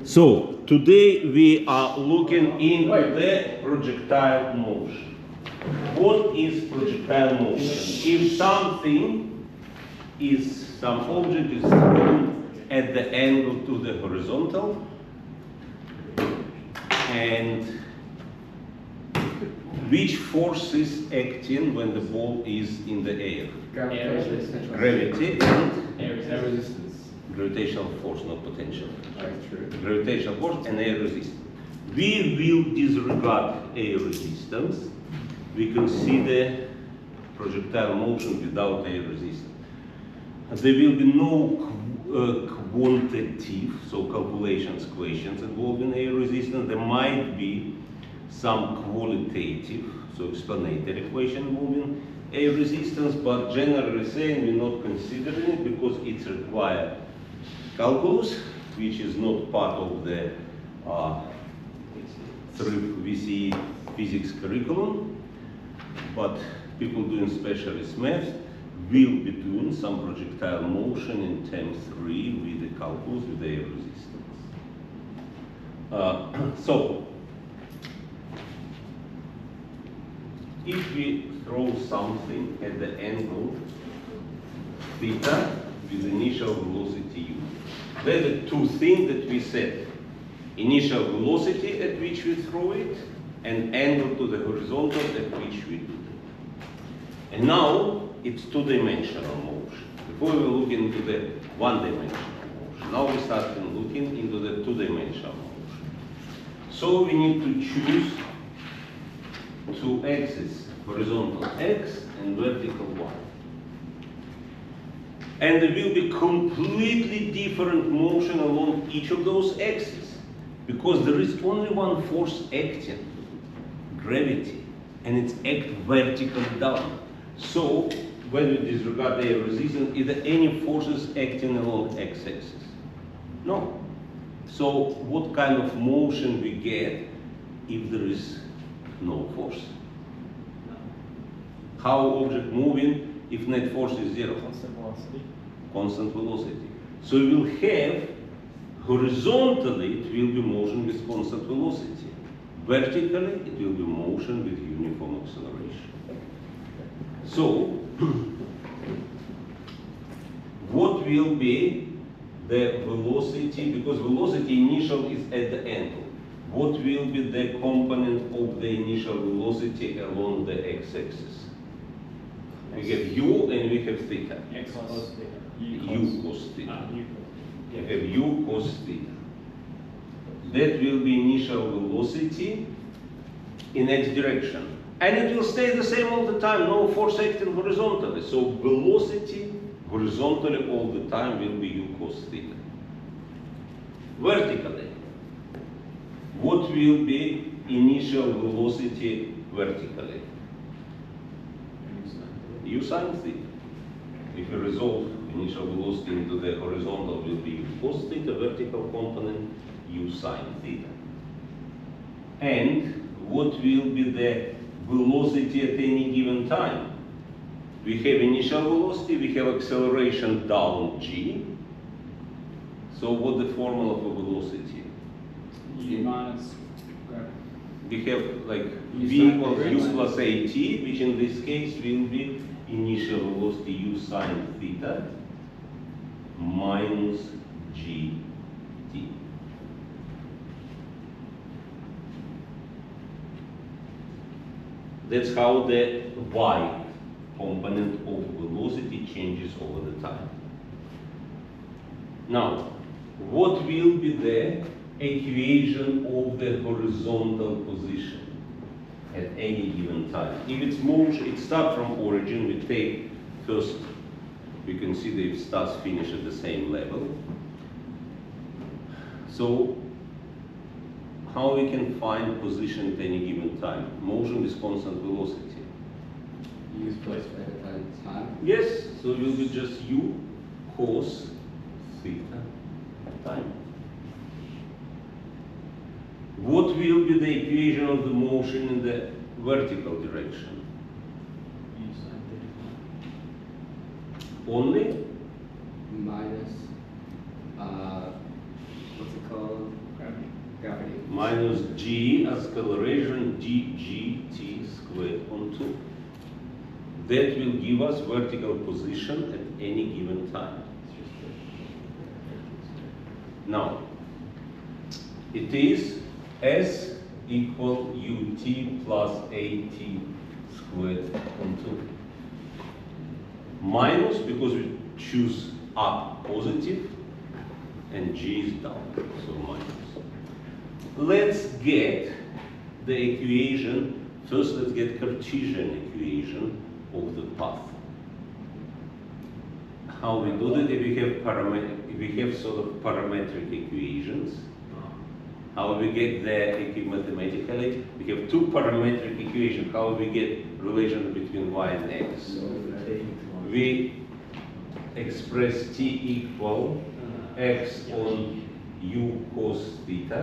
So today we are looking into the projectile motion. What is projectile motion? If something is, some object is thrown at the angle to the horizontal, and which force is acting when the ball is in the air? Gravity and air resistance. Gravitational force, not potential. That's true. Gravitational force and air resistance. We will disregard air resistance. We consider projectile motion without air resistance. There will be no quantitative, so calculations, questions involving air resistance. There might be some qualitative, so explanatory question involving air resistance, but generally saying we're not considering it because it requires calculus, which is not part of the VCE physics curriculum, but people doing specialist math will be doing some projectile motion in term 3 with the calculus with air resistance. So, if we throw something at the angle theta with initial velocity u, there are the two things that we said: initial velocity at which we throw it, and angle to the horizontal at which we do it. And now it's two-dimensional motion. Before we were looking into the one-dimensional motion. Now we start looking into the two-dimensional motion. So we need to choose two axes, horizontal x and vertical y. And there will be completely different motion along each of those axes, because there is only one force acting, gravity, and it's act vertically down. So when we disregard the air resistance, is there any forces acting along x-axis? No. So what kind of motion we get if there is no force? How object moving if net force is zero? Constant velocity. Constant velocity. So we will have horizontally it will be motion with constant velocity. Vertically it will be motion with uniform acceleration. So what will be the velocity, because velocity initial is at the angle. What will be the component of the initial velocity along the x-axis? We have u and we have theta. X cos theta. U cos theta. U We have u cos theta. That will be initial velocity in x direction. And it will stay the same all the time, no force acting horizontally. So velocity horizontally all the time will be u cos theta. Vertically, what will be initial velocity vertically? U sin theta. If you resolve initial velocity into the horizontal, will be u cos theta, vertical component u sin theta. And what will be the velocity at any given time? We have initial velocity, we have acceleration down g. So what the formula for velocity? U minus gravity. We have like U v sin equals theta. u plus at, which in this case will be initial velocity u sin theta minus gt. That's how the y component of velocity changes over the time. Now, what will be the equation of the horizontal position at any given time? If it's motion, it starts from origin, we take first, we consider if stars finish at the same level. So, how we can find position at any given time? Motion with constant velocity. Use place at a time. Yes, so it will be just u cos theta time. What will be the equation of the motion in the vertical direction? U sin theta. Only Minus, what's it called? minus G acceleration dgt squared on 2. That will give us vertical position at any given time. Now, it is S equal ut plus at squared on 2. Minus, because we choose up positive, and G is down, so minus. Let's get the equation, first let's get Cartesian equation of the path. How we do that? If we have sort of parametric equations, how we get the mathematically? We have two parametric equations. How we get relation between y and x? We express t equal x on u cos theta,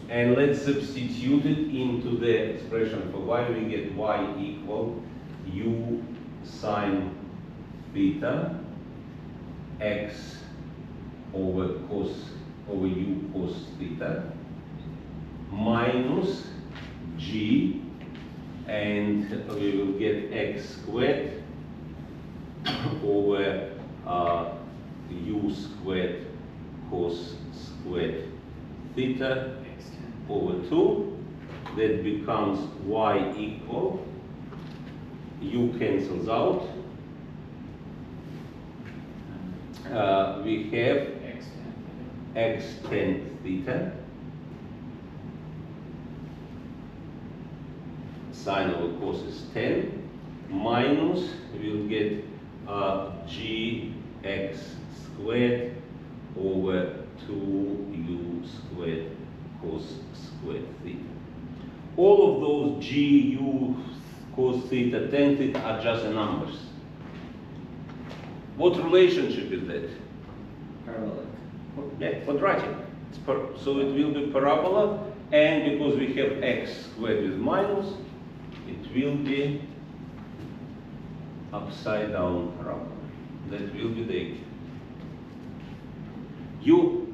and let's substitute it into the expression for y. We get y equal u sine theta x over u cos theta minus g, and we will get x squared over u squared cos squared theta over 2. That becomes y equal, u cancels out. We have x tan theta sine over cos is 10 minus, we'll get gx squared over 2u squared cos squared theta. All of those g, u, cos theta, tan theta are just numbers. What relationship is that? Parallel. Yeah, quadratic. So it will be parabola, and because we have x squared with minus, it will be upside down parabola. That will be the equation. You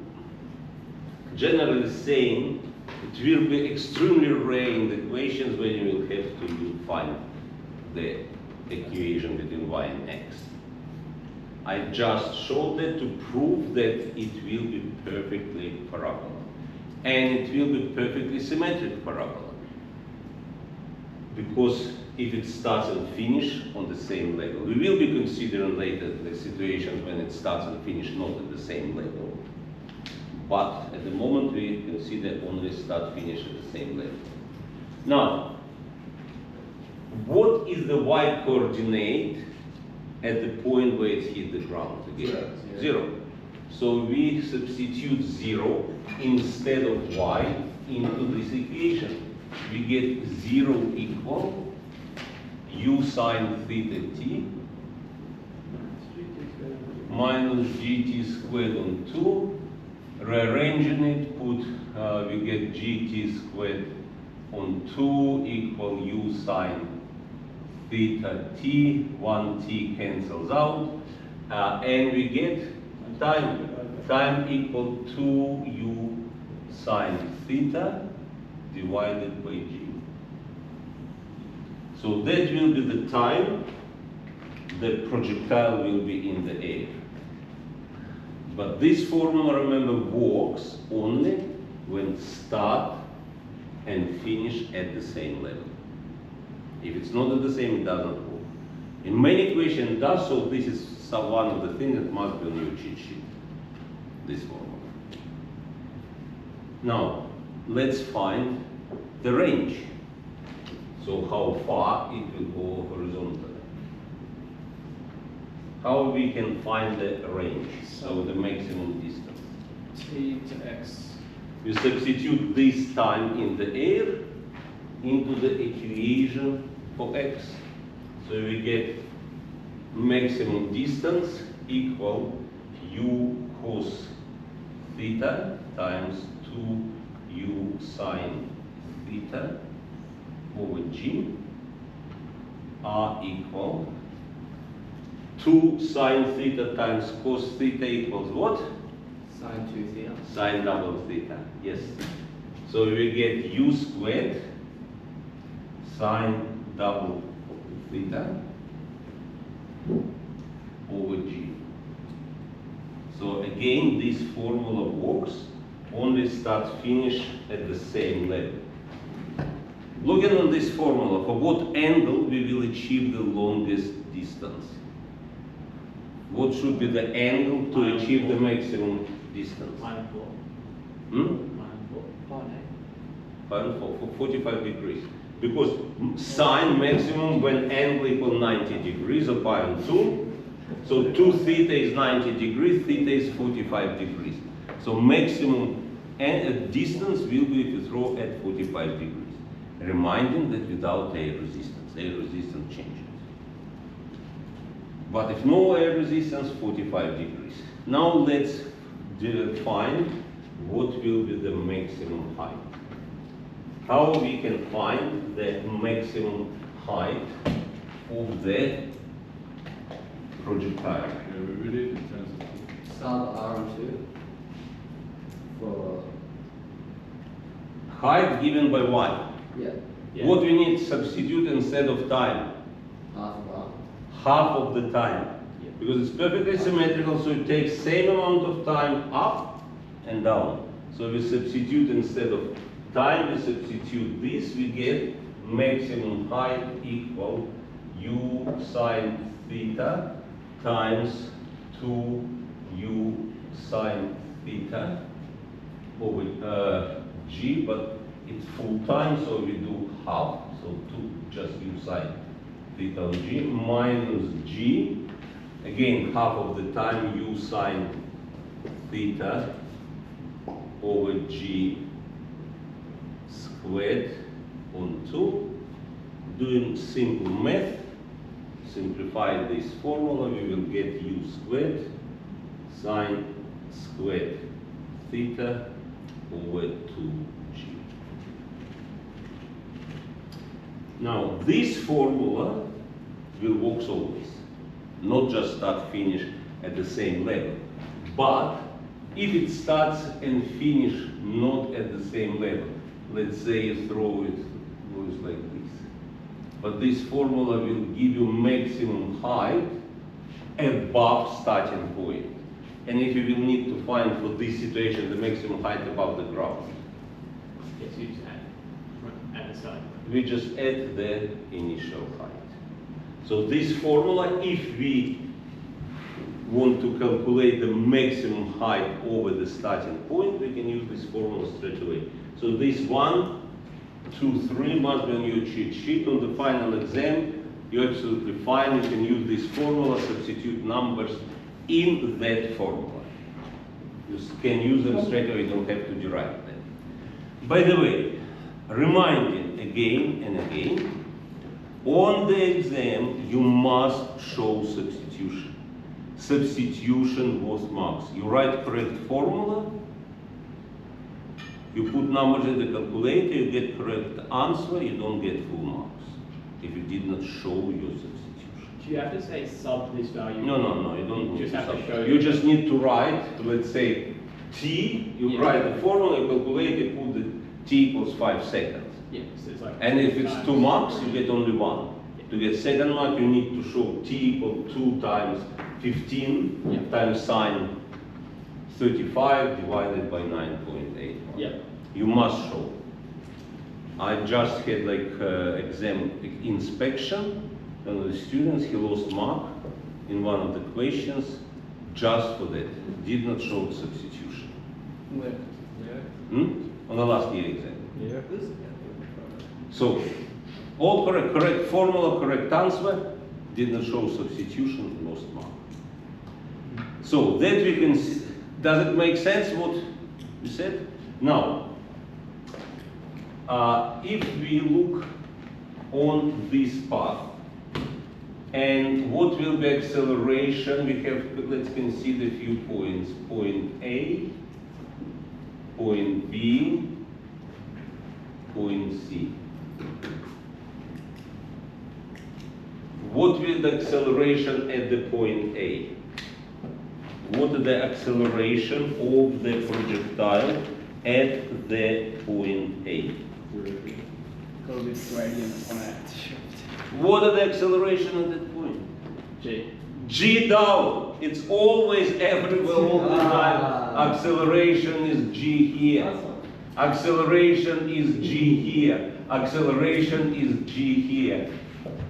generally saying it will be extremely rare in the equations when you will have to find the equation between y and x. I just showed that to prove that it will be perfectly parabola. And it will be perfectly symmetric parabola. Because if it starts and finishes on the same level, we will be considering later the situations when it starts and finishes not at the same level. But at the moment we consider only start finish at the same level. Now, what is the y coordinate at the point where it hit the ground again? Zero. So we substitute 0 instead of y into this equation. We get 0 equal u sine theta t minus gt squared on 2. Rearranging it, we get gt squared on 2 equal u sine theta t, 1t cancels out, and we get time equal 2u sine theta divided by g. So that will be the time the projectile will be in the air. But this formula, remember, works only when start and finish at the same level. If it's not at the same, it doesn't work. In many equations it does, so this is one of the things that must be on your cheat sheet, this formula. Now, let's find the range. So how far it will go horizontally. How we can find the range, so the maximum distance. T to x. We substitute this time in the air into the equation for x. So we get maximum distance equal u cos theta times 2u sine theta over g are equal 2 sine theta times cos theta equals what? Sine 2 theta. Sine double theta, yes. So we get u squared sine double theta over g. So again, this formula works, only start finish at the same level. Looking at this formula, for what angle we will achieve the longest distance? What should be the angle to achieve the maximum distance? Minus 4. Hmm? Minus 4. Oh, no. Pi and 4, for 45 degrees. Because sine maximum when angle equal 90 degrees, or pi and 2. So 2 theta is 90 degrees, theta is 45 degrees. So maximum distance will be if you throw at 45 degrees. Reminding that without air resistance changes. But if no air resistance, 45 degrees. Now let's define what will be the maximum height. How we can find the maximum height of the projectile? Yeah, we really in terms of start R2 for Height given by what? yeah, Yeah. What we need to substitute instead of time? half of R. Half of the time. Yeah. Because it's perfectly symmetrical, so it takes same amount of time up and down. So we substitute instead of time, we substitute this, we get maximum height equal u sine theta times 2u sine theta over g, but it's full time, so we do half, so 2 just u sine theta on g minus g, again half of the time u sine theta over g squared on 2. Doing simple math, simplify this formula, we will get u squared sine squared theta over 2g. Now this formula will work always, not just start finish at the same level, but if it starts and finish not at the same level, let's say you throw it goes like this, but this formula will give you maximum height above starting point. And if you will need to find for this situation the maximum height above the ground, Yes, you just add the starting point. we just add the initial height. So this formula, if we want to calculate the maximum height over the starting point, we can use this formula straight away. So this 1, 2, 3 must be on your cheat sheet. On the final exam, you're absolutely fine. You can use this formula, substitute numbers in that formula. You can use them straight away, you don't have to derive them. By the way, reminding again and again, on the exam you must show substitution. Substitution worth marks. You write correct formula, you put numbers in the calculator, you get correct answer, you don't get full marks if you did not show your substitution. Do you have to say sub this value? No, you don't You need just have to sub. show You just need to write, let's say, t, you Yeah. write the formula, you calculate it, put the t equals 5 seconds. Yeah, so it's like. And if it's times- 2 marks, you get only 1. To get second mark, you need to show t equal 2 times 15 Yeah. times sine 35 divided by 9.8. Yeah. You must show. I just had like exam inspection, and the students, he lost mark in one of the questions just for that. Did not show the substitution. Where? On the last year exam. Yeah. So, all correct, correct formula, correct answer, did not show substitution, lost mark. So that we can see, does it make sense what you said? Now, if we look on this path, and what will be acceleration, we have, let's consider a few points. Point A, point B, point C. What will the acceleration at the point A? What is the acceleration of the projectile at the point A. Because it's gradient on it. What are the acceleration at that point? G. G down. It's always everywhere all the time. Acceleration is G here. Acceleration is G here. Acceleration is G here.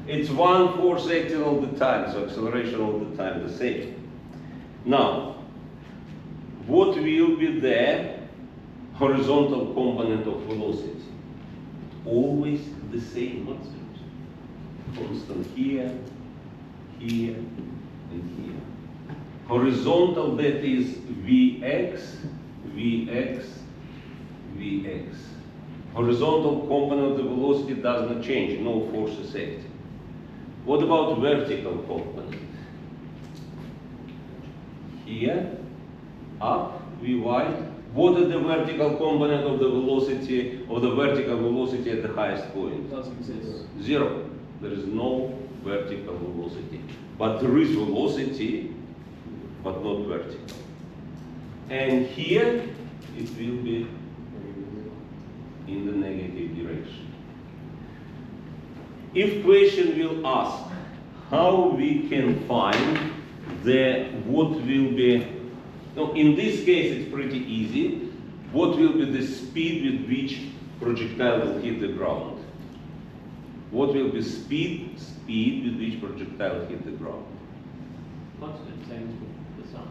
It's 1/4 acting all the time, so acceleration all the time the same. Now, what will be the horizontal component of velocity? Always the same constant. Constant here, here, and here. Horizontal, that is Vx, Vx, Vx. Horizontal component of the velocity does not change, no force is acting. What about vertical component? Here, up, Vy. What is the vertical component of the velocity, of the vertical velocity at the highest point? Doesn't exist. 0. There is no vertical velocity. But there is velocity, but not vertical. And here, it will be in the negative direction. If question will ask how we can find what will be, no, in this case it's pretty easy. What will be the speed with which projectile will hit the ground? What will be speed with which projectile will hit the ground? Constant, same as with the sun.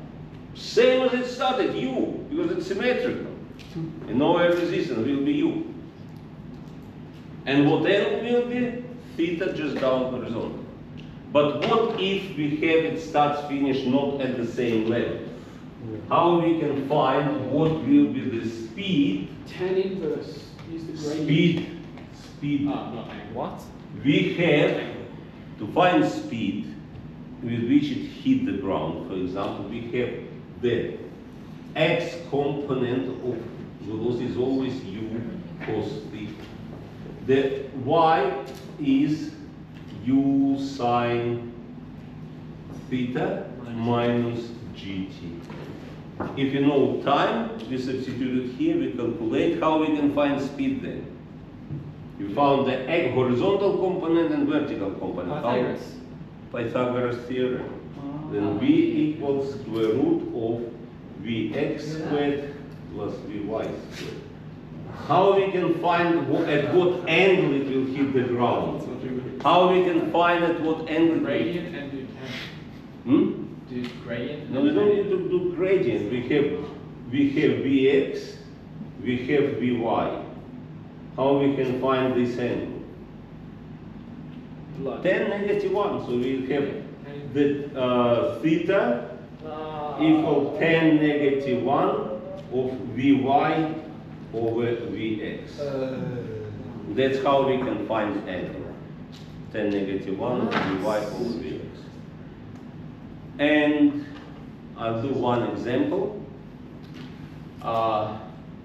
Same as it started, u, because it's symmetrical. And no air resistance will be u. And what angle will be? Theta just down horizontal. But what if we have it start finish not at the same level? How we can find what will be the speed? Tan inverse. Use the gradient. Speed. Ah, not angle. What? We have to find speed with which it hit the ground. For example, we have the x component of velocity is always u cos theta. The y is u sine theta minus gt. If you know time, we substitute it here, we calculate how we can find speed then. You found the horizontal component and vertical component. Pythagoras. Pythagoras theorem. Then v equals square root of vx squared plus vy squared. How we can find at what angle it will hit the ground? How we can find at what angle? Gradient and do tan. Do gradient. No, we don't need to do gradient. We have vx, we have vy. How we can find this angle? Tan negative 1. So we have the theta equal tan negative 1 of vy over vx. That's how we can find angle. Tan negative 1 of vy over vx. And I'll do one example.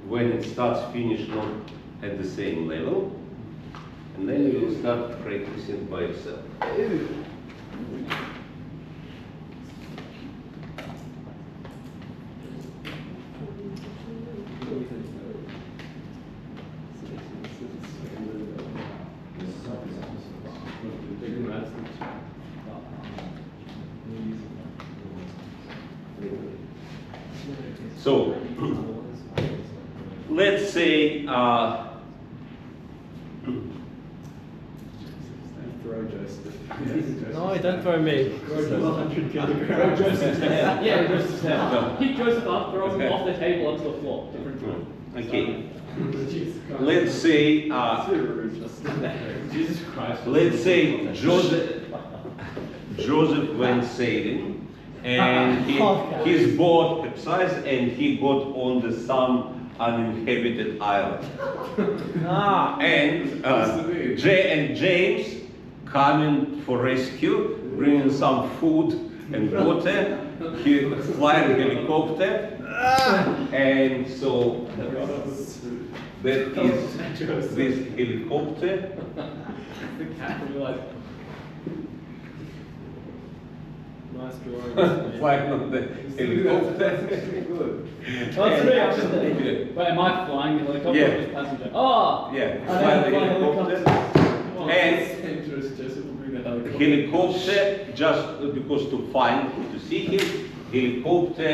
When it starts finish not at the same level, and then you will start practicing by yourself. So, let's say, Throw Joseph. No, don't throw me. Throw Joseph's head. Yeah, Joseph's head. Pick Joseph up, throw him off the table onto the floor. Different. okay, let's say, Jesus Christ. let's say Joseph went sailing, and his boat capsized, and he got on some uninhabited island. And Jay and James coming for rescue, bringing some food and water. He flying helicopter, and so that is this helicopter. The cat will be like, Nice drawing. flying on the helicopter. Good. Oh, three actually. Wait, am I flying the helicopter Yeah. or just passenger? Oh! Yeah, I fly know, the fly helicopter. helicopter. And Dangerous, Joseph will bring the helicopter. helicopter, just because to see him, helicopter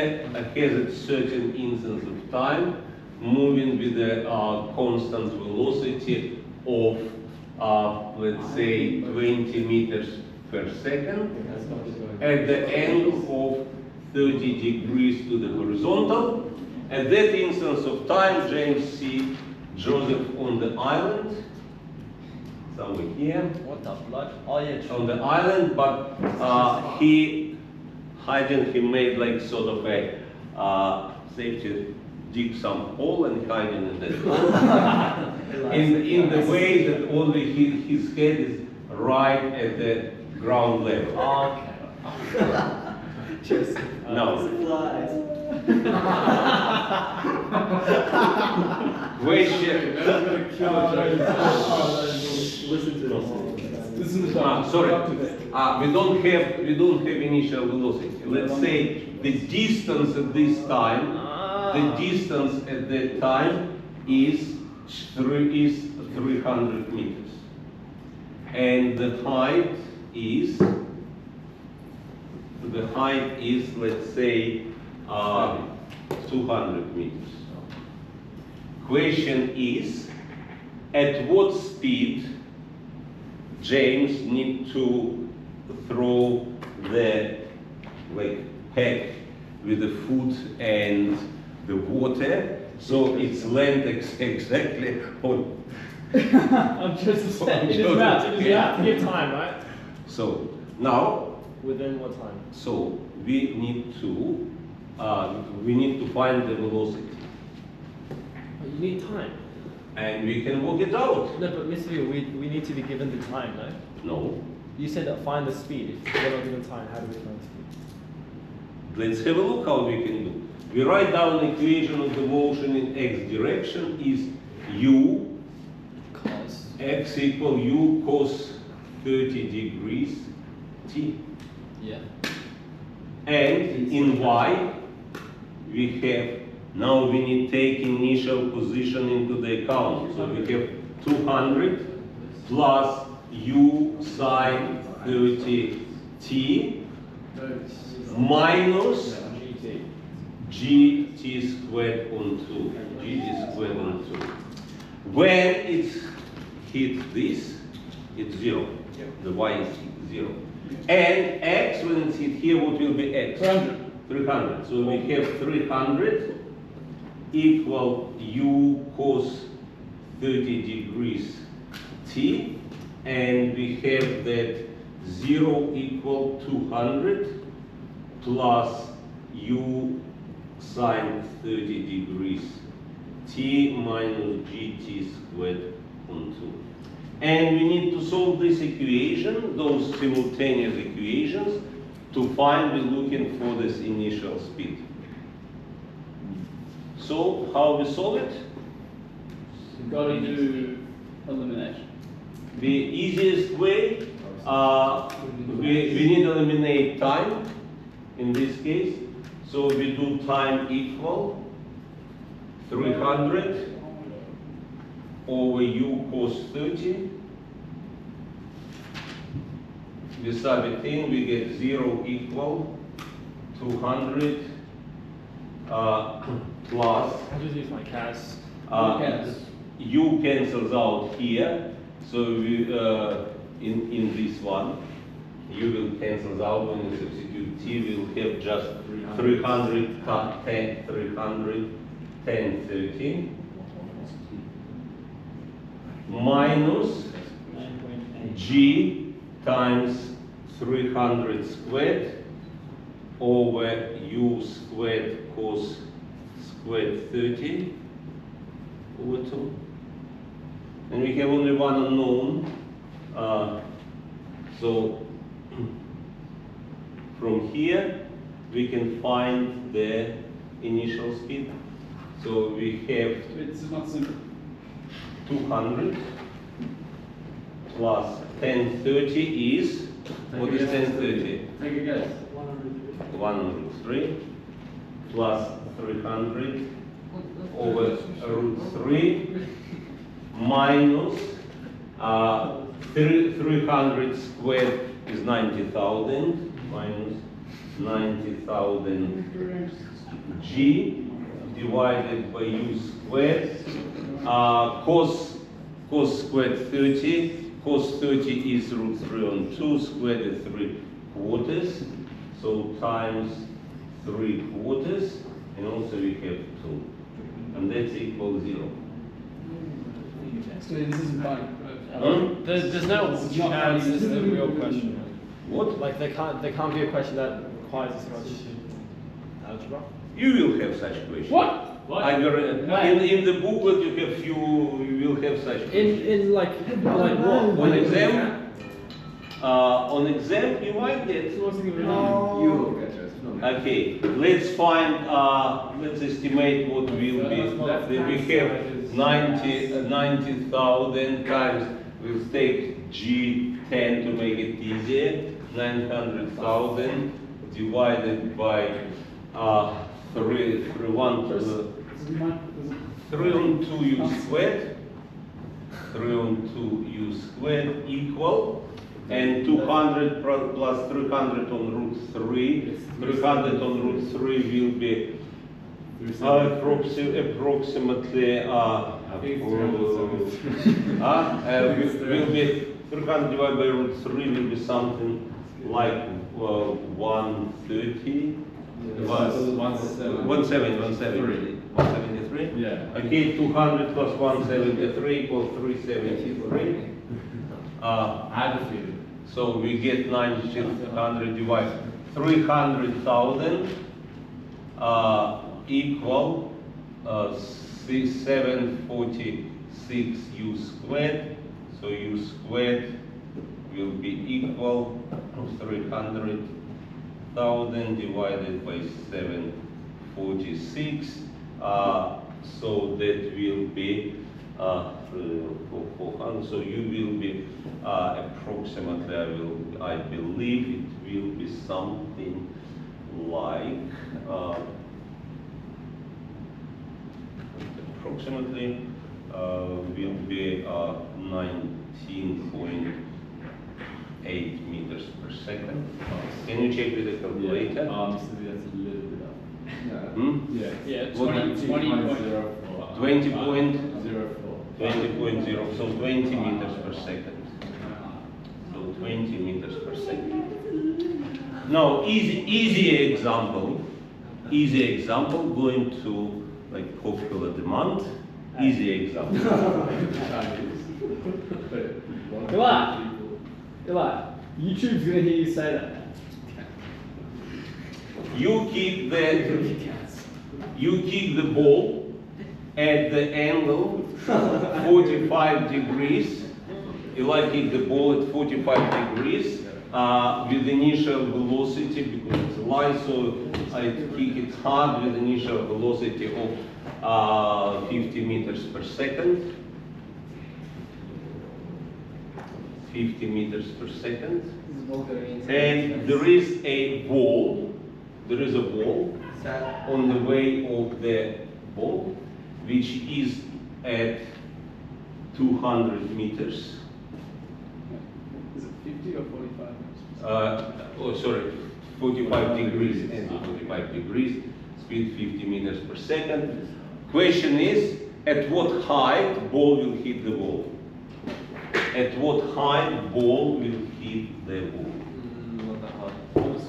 has a certain instance of time, moving with a constant velocity of, let's say, 20 meters per second, at the angle of 30 degrees to the horizontal. At that instance of time, James sees Joseph on the island, somewhere here, What the blood? Oh yeah, on the island, but he made like sort of a safety, dig some hole and hiding in that. in the way that only his head is right at the ground level. Oh, okay. Just No. supplies. Question. That's gonna kill Joseph. Listen to this. This is the Sorry. We don't have initial velocity. Let's say the distance at this time, the distance at that time is 300 meters, and the height is let's say 200 meters. Question is, at what speed James need to throw the pack with the food and the water, so it's land exactly on. I'm just saying. It is math. It is math. Give time, right? So now, Within what time? so we need to find the velocity, Oh, you need time. and we can work it out. No, but Mr. Yu, we need to be given the time, no? No, You said that find the speed. If we're not given time, how do we find the speed? let's have a look how we can do. We write down the equation of the motion in x direction is u Cos. x equal u cos 30 degrees t. Yeah. And in y, we have, now we need to take initial position into the account. So we have 200 plus u sine 30 t minus GT. gt squared on 2. gt squared on 2. When it hits this, it's 0. The y is 0. And x, when it's hit here, what will be x? 300. 300. So we have 300 equal u cos 30 degrees t, and we have that 0 equal 200 plus u sine 30 degrees t minus gt squared on 2. And we need to solve this equation, those simultaneous equations, to find, we're looking for this initial speed. So, how we solve it? You've got to do elimination. The easiest way, we need to eliminate time, in this case. So we do time equal 300 over u cos 30. We sub it in, we get 0 equal 200 plus I'll just use my CAS. u cancels out here, so we, in this one, u will cancel out when you substitute t, we'll have just 300, 10, 30 minus g times 300 squared over u squared cos squared 30 over 2. And we have only one unknown. So from here we can find the initial speed. So we have It's not simple. 200 plus 1030 is, what is 1030? Take a guess. 1 root 3 plus 300 over root 3 minus 300 squared is 90,000 minus 90,000 G divided by U squared. Cos squared 30. Cos 30 is root 3 on 2 squared is 3/4. So times 3/4. And also we have 2. And that's equal 0. So this isn't funny. There's no It's not chance funny. this is a real question. What? Like there can't be a question that requires this much algebra. You will have such questions. What? In the booklet you will have such questions. In like what? On exam? On exam you might get. You will get it. Okay, let's find, let's estimate what will be. We have 90,000 times, we'll take G10 to make it easier. 900,000 divided by 3 on 2 U squared. 3 on 2 U squared equal. And 200 plus 300 on root 3. 300 on root 3 will be approximately will be 300 divided by root 3 will be something like 130. 173. Yeah. Okay, 200 plus 173 equals 373. I have a feeling. So we get 900 divided 300,000 equal 746 U squared. So U squared will be equal to 300,000 divided by 746. So that will be 400. So you will be approximately. I believe it will be something like approximately will be 19.8 meters per second. Can you check with the calculator? So that's a little bit up. Hmm? Yeah. Yeah. What 20.04. 20.0, so 20 meters per second. So 20 meters per second. Now, easy example, going to like popular demand, easy example. Eli, YouTube's gonna hear you say that. You kick the ball at the angle 45 degrees. You kick the ball at 45 degrees with initial velocity, because it's light, so I kick it hard with initial velocity of 50 meters per second. 50 meters per second. And there is a ball. There is a ball on the way of the ball, which is at 200 meters. Is it 50 or 45? Oh, sorry, 45 degrees and 45 degrees, speed 50 meters per second. Question is, at what height ball will hit the ball? At what height ball will hit the ball?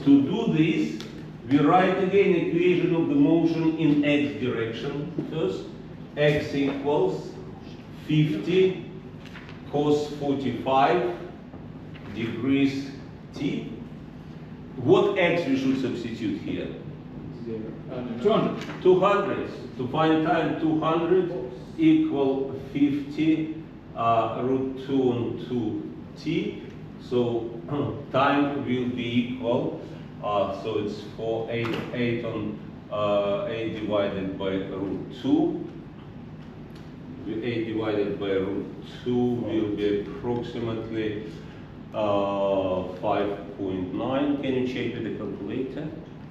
To do this, we write again equation of the motion in x direction first. X equals 50 cos 45 degrees t. What x we should substitute here? 200. 200. To find time, 200 equal 50 root 2 on 2t. So time will be equal. So it's 8 on 8 divided by root 2. 8 divided by root 2 will be approximately 5 5.9. Can you check with the calculator?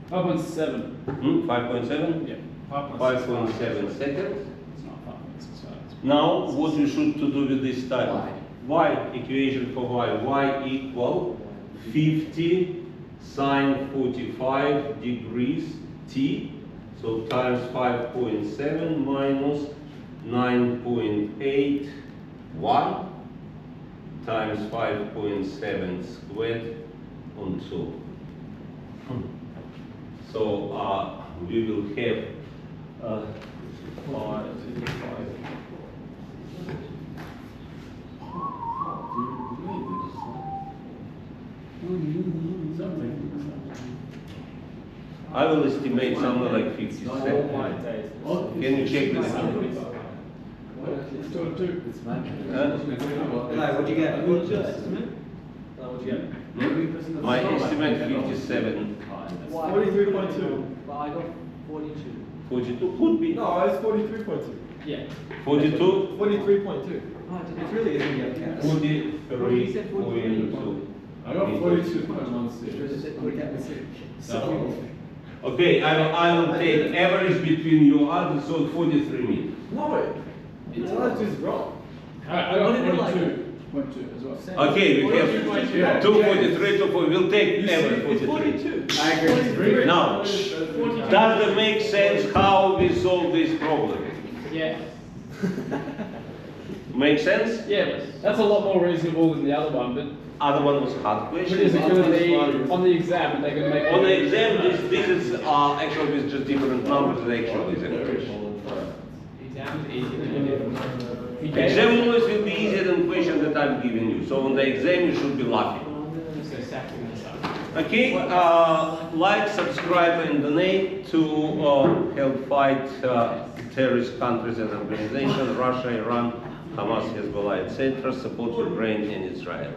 5.7. 5.7? Yeah. 5.7 seconds. It's not 5.6. Now, what you should to do with this time? Y equation for y equal 50 sine 45 degrees t. So times 5.7 minus 9.8 y times 5.7 squared on 2. So we will have 5. I will estimate somewhere like 57. Oh my days. Can you check this? It's 2 and 2. It's man. Hi, what'd you get? What's your estimate? What'd you get? My estimate 57. 43.2. But I got 42. 42 could be. No, it's 43.2. Yeah. 42? 43.2. It really isn't yet cast. 43.2. I got 42.16. So, Okay, I will take average between your others, so 43 meters. No way. It's just wrong. I got 42.2 as well. Okay, we have 243, 240. We'll take average 43. I agree. Now, does it make sense how we solve this problem? Yeah. Make sense? Yeah, but that's a lot more reasonable than the other one, but Other one was hard question. is it going to be on the exam? They're going to make On the exam, this is actually with just different numbers than actual exam question. Exam is easy than different. Exam always will be easier than question that I'm giving you. So on the exam, you should be lucky. So sacking this up. Okay, like, subscribe, and donate to help fight terrorist countries and organizations, Russia, Iran, Hamas, Hezbollah, etc. Support Ukraine and Israel.